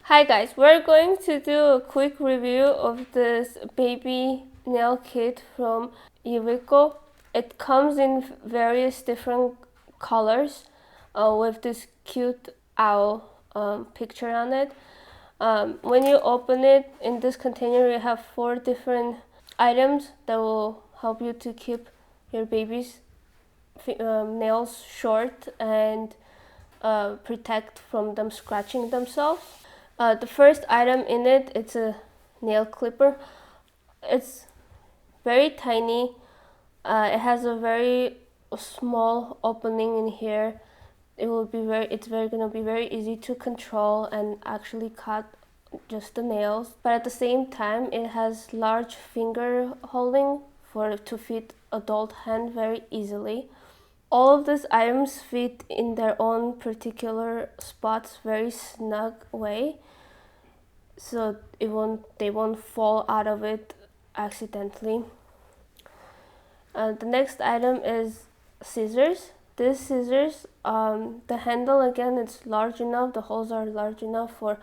Hi guys, we're going to do a quick review of this baby nail kit from YIVEKO. It comes in various different colors with this cute owl picture on it. When you open it, in this container you have 4 different items that will help you to keep your baby's nails short and protect from them scratching themselves. The first item in it, it's a nail clipper. It's very tiny. It has a very small opening in here. It's gonna be very easy to control and actually cut just the nails. But at the same time, it has large finger holding to fit adult hand very easily. All of these items fit in their own particular spots very snug way, so they won't fall out of it accidentally. The next item is scissors. These scissors, the handle again, it's large enough, the holes are large enough for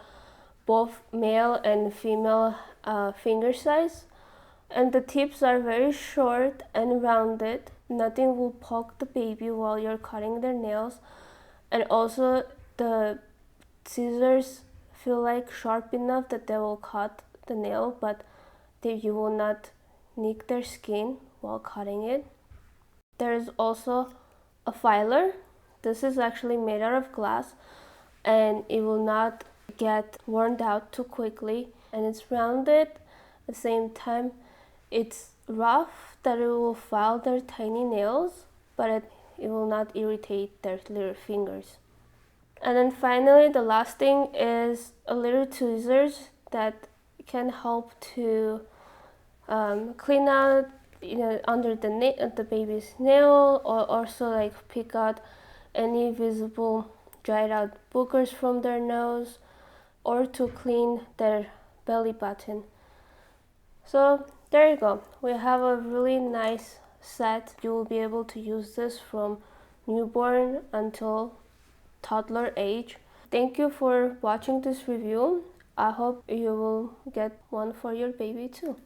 both male and female finger size. And the tips are very short and rounded. Nothing will poke the baby while you're cutting their nails. And also the scissors feel like sharp enough that they will cut the nail, but you will not nick their skin while cutting it. There is also a filer. This is actually made out of glass and it will not get worn out too quickly, and it's rounded. At the same time, it's rough that it will file their tiny nails, but it will not irritate their little fingers. And then finally, the last thing is a little tweezers that can help to clean out, under the baby's nail, or also like pick out any visible dried out boogers from their nose, or to clean their belly button. So there you go. We have a really nice set. You will be able to use this from newborn until toddler age. Thank you for watching this review. I hope you will get one for your baby too.